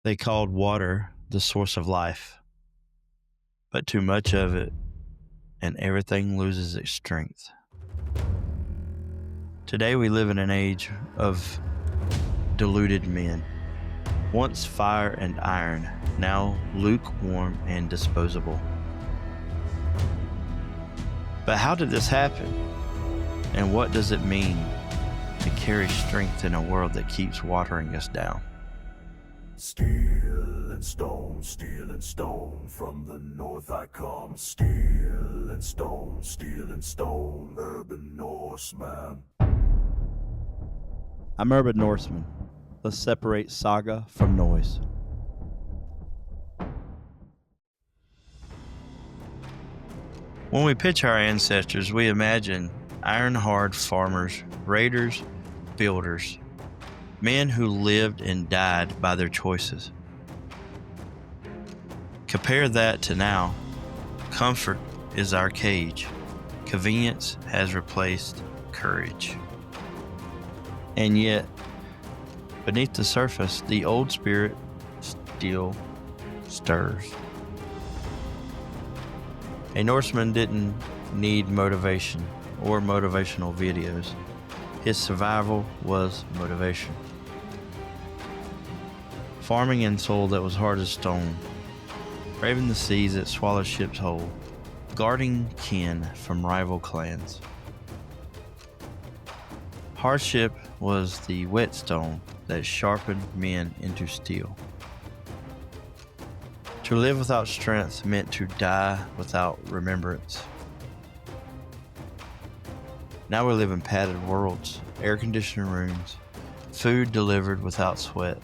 They called water the source of life, but too much of it, and everything loses its strength. Today we live in an age of diluted men, once fire and iron, now lukewarm and disposable. But how did this happen? And what does it mean to carry strength in a world that keeps watering us down? Steel and stone, from the north I come. Steel and stone, urban Norseman. I'm Urban Norseman. Let's separate saga from noise. When we picture our ancestors, we imagine iron-hard farmers, raiders, builders, men who lived and died by their choices. Compare that to now. Comfort is our cage. Convenience has replaced courage. And yet, beneath the surface, the old spirit still stirs. A Norseman didn't need motivation or motivational videos. His survival was motivation. Farming in soil that was hard as stone, braving the seas that swallow ships whole, guarding kin from rival clans. Hardship was the whetstone that sharpened men into steel. To live without strength meant to die without remembrance. Now we live in padded worlds, air-conditioned rooms, food delivered without sweat,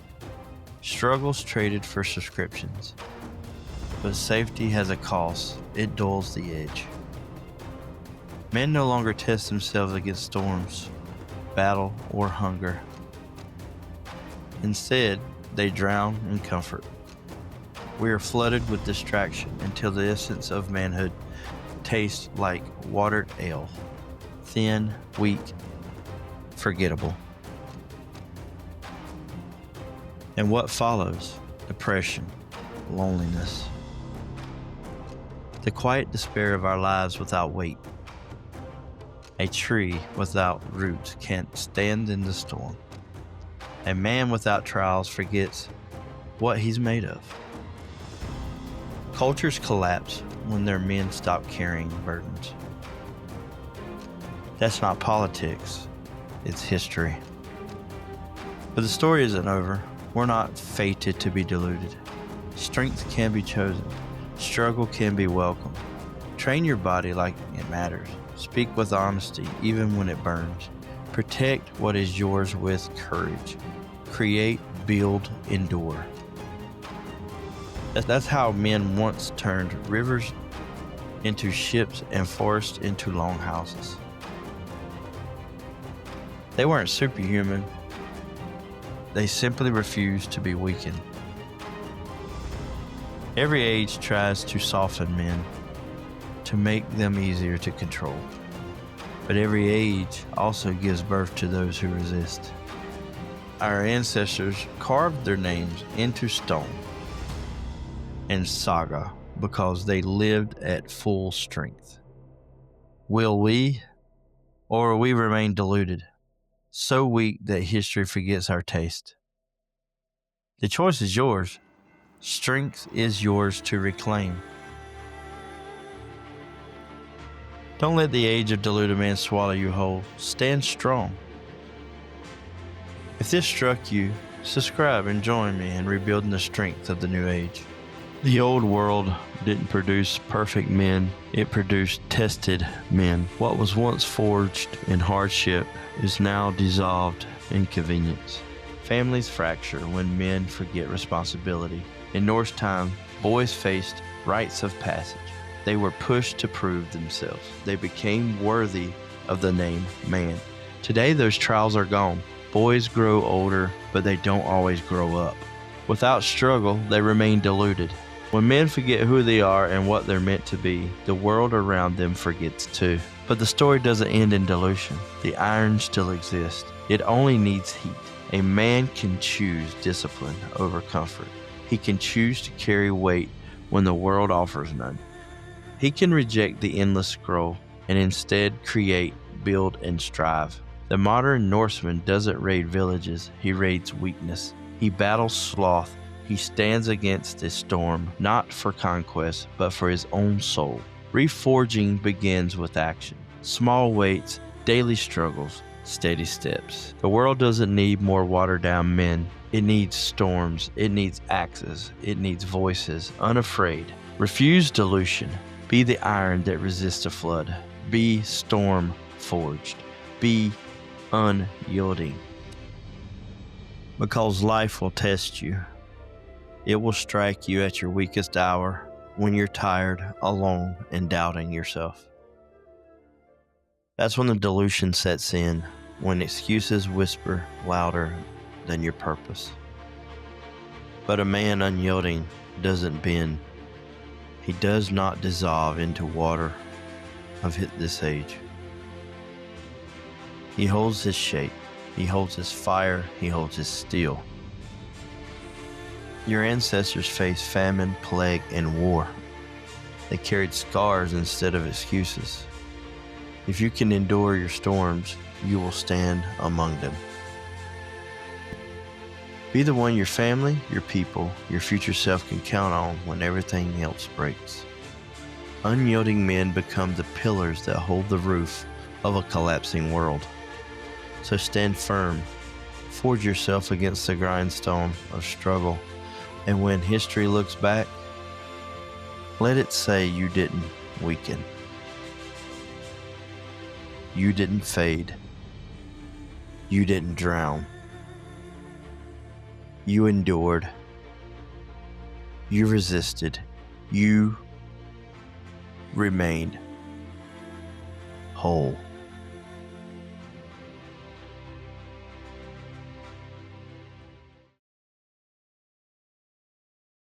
struggles traded for subscriptions. But safety has a cost. It dulls the edge. Men no longer test themselves against storms, battle, or hunger. Instead, they drown in comfort. We are flooded with distraction until the essence of manhood tastes like watered ale, thin, weak, forgettable. And what follows? Depression, loneliness, the quiet despair of our lives without weight. A tree without roots can't stand in the storm. A man without trials forgets what he's made of. Cultures collapse when their men stop carrying burdens. That's not politics, it's history. But the story isn't over. We're not fated to be deluded. Strength can be chosen. Struggle can be welcomed. Train your body like it matters. Speak with honesty, even when it burns. Protect what is yours with courage. Create, build, endure. That's how men once turned rivers into ships and forests into longhouses. They weren't superhuman. They simply refused to be weakened. Every age tries to soften men, to make them easier to control. But every age also gives birth to those who resist. Our ancestors carved their names into stone and saga because they lived at full strength. Will we, or will we remain deluded, so weak that history forgets our taste? The choice is yours. Strength is yours to reclaim. Don't let the age of deluded man swallow you whole. Stand strong. If this struck you, subscribe and join me in rebuilding the strength of the new age. The old world didn't produce perfect men, it produced tested men. What was once forged in hardship is now dissolved in convenience. Families fracture when men forget responsibility. In Norse time, boys faced rites of passage. They were pushed to prove themselves. They became worthy of the name man. Today, those trials are gone. Boys grow older, but they don't always grow up. Without struggle, they remain deluded. When men forget who they are and what they're meant to be, the world around them forgets too. But the story doesn't end in dilution. The iron still exists. It only needs heat. A man can choose discipline over comfort. He can choose to carry weight when the world offers none. He can reject the endless scroll and instead create, build, and strive. The modern Norseman doesn't raid villages, he raids weakness. He battles sloth. He stands against the storm, not for conquest, but for his own soul. Reforging begins with action. Small weights, daily struggles, steady steps. The world doesn't need more watered-down men. It needs storms. It needs axes. It needs voices, unafraid. Refuse dilution. Be the iron that resists a flood. Be storm-forged. Be unyielding. Because life will test you. It will strike you at your weakest hour when you're tired, alone, and doubting yourself. That's when the dilution sets in, when excuses whisper louder than your purpose. But a man unyielding doesn't bend. He does not dissolve into water of this age. He holds his shape. He holds his fire. He holds his steel. Your ancestors faced famine, plague, and war. They carried scars instead of excuses. If you can endure your storms, you will stand among them. Be the one your family, your people, your future self can count on when everything else breaks. Unyielding men become the pillars that hold the roof of a collapsing world. So stand firm, forge yourself against the grindstone of struggle, and when history looks back, let it say you didn't weaken. You didn't fade. You didn't drown. You endured. You resisted. You remained whole.